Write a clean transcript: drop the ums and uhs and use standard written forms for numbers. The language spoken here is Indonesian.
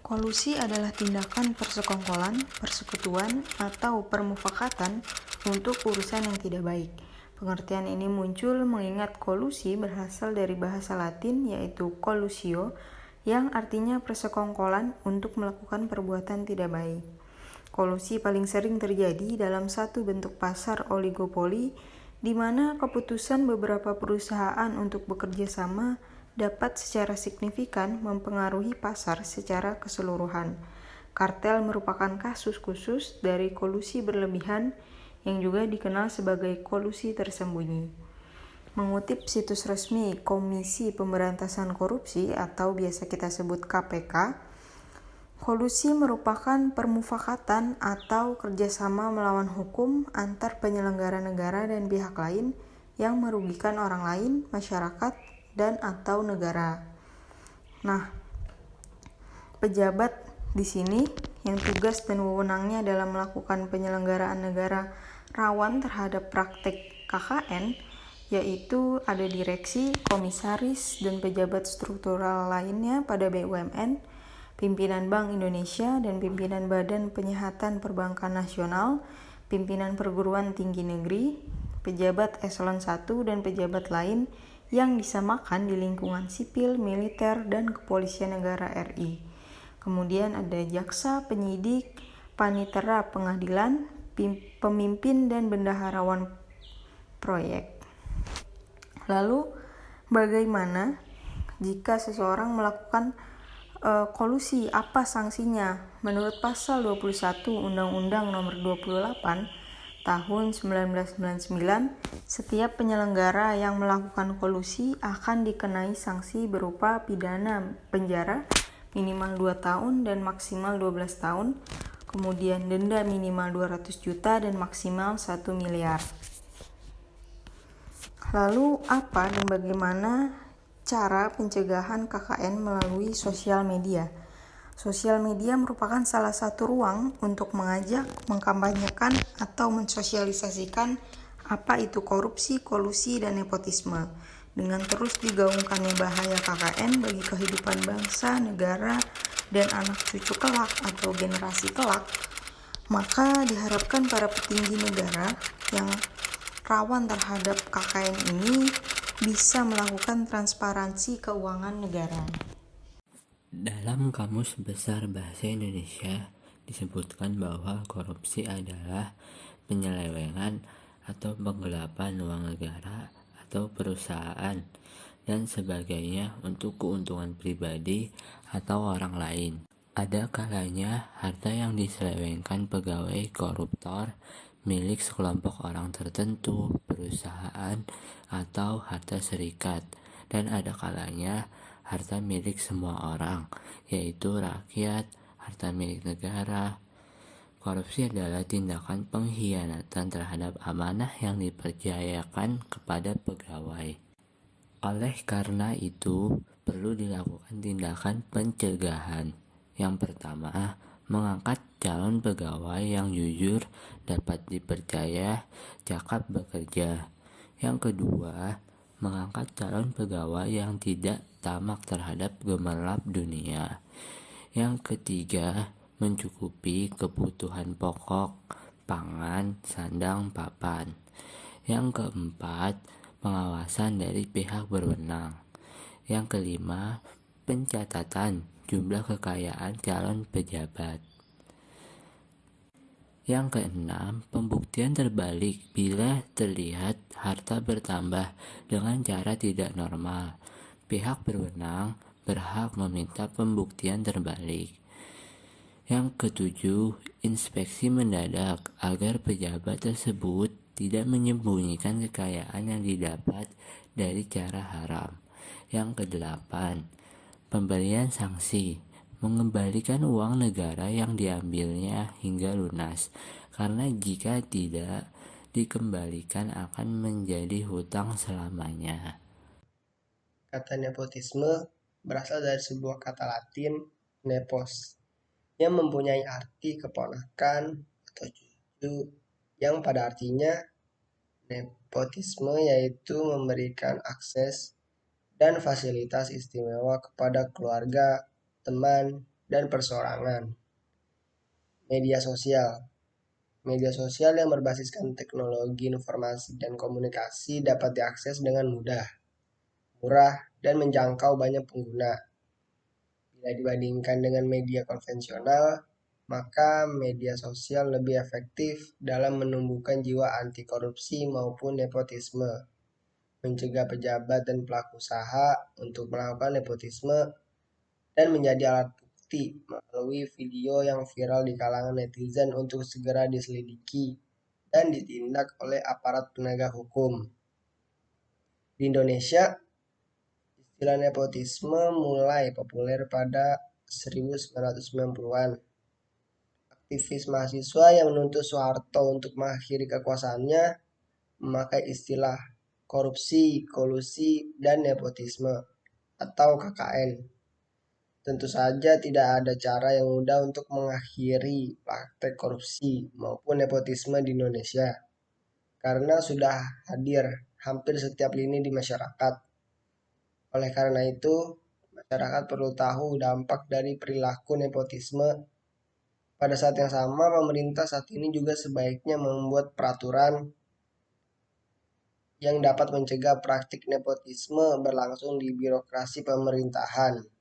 Kolusi adalah tindakan persekongkolan, persekutuan, atau permufakatan untuk urusan yang tidak baik. Pengertian ini muncul mengingat kolusi berasal dari bahasa Latin yaitu collusio, yang artinya persekongkolan untuk melakukan perbuatan tidak baik. Kolusi paling sering terjadi dalam satu bentuk pasar oligopoli, di mana keputusan beberapa perusahaan untuk bekerja sama dapat secara signifikan mempengaruhi pasar secara keseluruhan. Kartel merupakan kasus khusus dari kolusi berlebihan yang juga dikenal sebagai kolusi tersembunyi. Mengutip situs resmi Komisi Pemberantasan Korupsi atau biasa kita sebut KPK, kolusi merupakan permufakatan atau kerjasama melawan hukum antar penyelenggara negara dan pihak lain yang merugikan orang lain, masyarakat, dan atau negara. Nah, pejabat di sini yang tugas dan wewenangnya dalam melakukan penyelenggaraan negara rawan terhadap praktik KKN, yaitu ada direksi, komisaris, dan pejabat struktural lainnya pada BUMN, pimpinan Bank Indonesia dan pimpinan Badan Penyihatan Perbankan Nasional, pimpinan perguruan tinggi negeri, pejabat eselon 1 dan pejabat lain yang disamakan di lingkungan sipil, militer, dan kepolisian negara RI. Kemudian ada jaksa, penyidik, panitera pengadilan, pemimpin, dan bendaharawan proyek. Lalu, bagaimana jika seseorang melakukan kolusi? Apa sanksinya? Menurut pasal 21 Undang-Undang Nomor 28 Tahun 1999, setiap penyelenggara yang melakukan kolusi akan dikenai sanksi berupa pidana penjara minimal 2 tahun dan maksimal 12 tahun, kemudian denda minimal 200 juta dan maksimal 1 miliar. Lalu apa dan bagaimana cara pencegahan KKN melalui sosial media? Sosial media merupakan salah satu ruang untuk mengajak, mengkampanyekan, atau mensosialisasikan apa itu korupsi, kolusi, dan nepotisme. Dengan terus digaungkannya bahaya KKN bagi kehidupan bangsa, negara, dan anak cucu kelak atau generasi kelak, maka diharapkan para petinggi negara yang rawan terhadap KKN ini bisa melakukan transparansi keuangan negara. Dalam Kamus Besar Bahasa Indonesia disebutkan bahwa korupsi adalah penyelewengan atau penggelapan uang negara atau perusahaan dan sebagainya untuk keuntungan pribadi atau orang lain. Ada kalanya harta yang diselewengkan pegawai koruptor milik sekelompok orang tertentu, perusahaan, atau harta serikat, dan ada kalanya harta milik semua orang, yaitu rakyat, harta milik negara. Korupsi adalah tindakan pengkhianatan terhadap amanah yang dipercayakan kepada pegawai. Oleh karena itu, perlu dilakukan tindakan pencegahan. Yang pertama, mengangkat calon pegawai yang jujur, dapat dipercaya, cakap bekerja. Yang kedua, mengangkat calon pegawai yang tidak tamak terhadap gemerlap dunia. Yang ketiga, mencukupi kebutuhan pokok, pangan, sandang, papan. Yang keempat, pengawasan dari pihak berwenang. Yang kelima, pencatatan jumlah kekayaan calon pejabat. Yang keenam, pembuktian terbalik bila terlihat harta bertambah dengan cara tidak normal. Pihak berwenang berhak meminta pembuktian terbalik. Yang ketujuh, inspeksi mendadak agar pejabat tersebut tidak menyembunyikan kekayaan yang didapat dari cara haram. Yang kedelapan, pemberian sanksi, mengembalikan uang negara yang diambilnya hingga lunas, karena jika tidak dikembalikan akan menjadi hutang selamanya. Kata nepotisme berasal dari sebuah kata Latin nepos yang mempunyai arti keponakan atau cucu, yang pada artinya Nepotisme yaitu memberikan akses dan fasilitas istimewa kepada keluarga, teman, dan perseorangan. Media sosial. Media sosial yang berbasiskan teknologi informasi dan komunikasi dapat diakses dengan mudah, murah, dan menjangkau banyak pengguna. Bila dibandingkan dengan media konvensional, maka media sosial lebih efektif dalam menumbuhkan jiwa anti korupsi maupun nepotisme, mencegah pejabat dan pelaku usaha untuk melakukan nepotisme, dan menjadi alat bukti melalui video yang viral di kalangan netizen untuk segera diselidiki dan ditindak oleh aparat penegak hukum. Di Indonesia, istilah nepotisme mulai populer pada 1990-an. Aktivis mahasiswa yang menuntut Soeharto untuk mengakhiri kekuasaannya memakai istilah korupsi, kolusi, dan nepotisme atau KKN. Tentu saja tidak ada cara yang mudah untuk mengakhiri praktek korupsi maupun nepotisme di Indonesia, karena sudah hadir hampir setiap lini di masyarakat. Oleh karena itu, masyarakat perlu tahu dampak dari perilaku nepotisme. Pada saat yang sama, pemerintah saat ini juga sebaiknya membuat peraturan yang dapat mencegah praktik nepotisme berlangsung di birokrasi pemerintahan.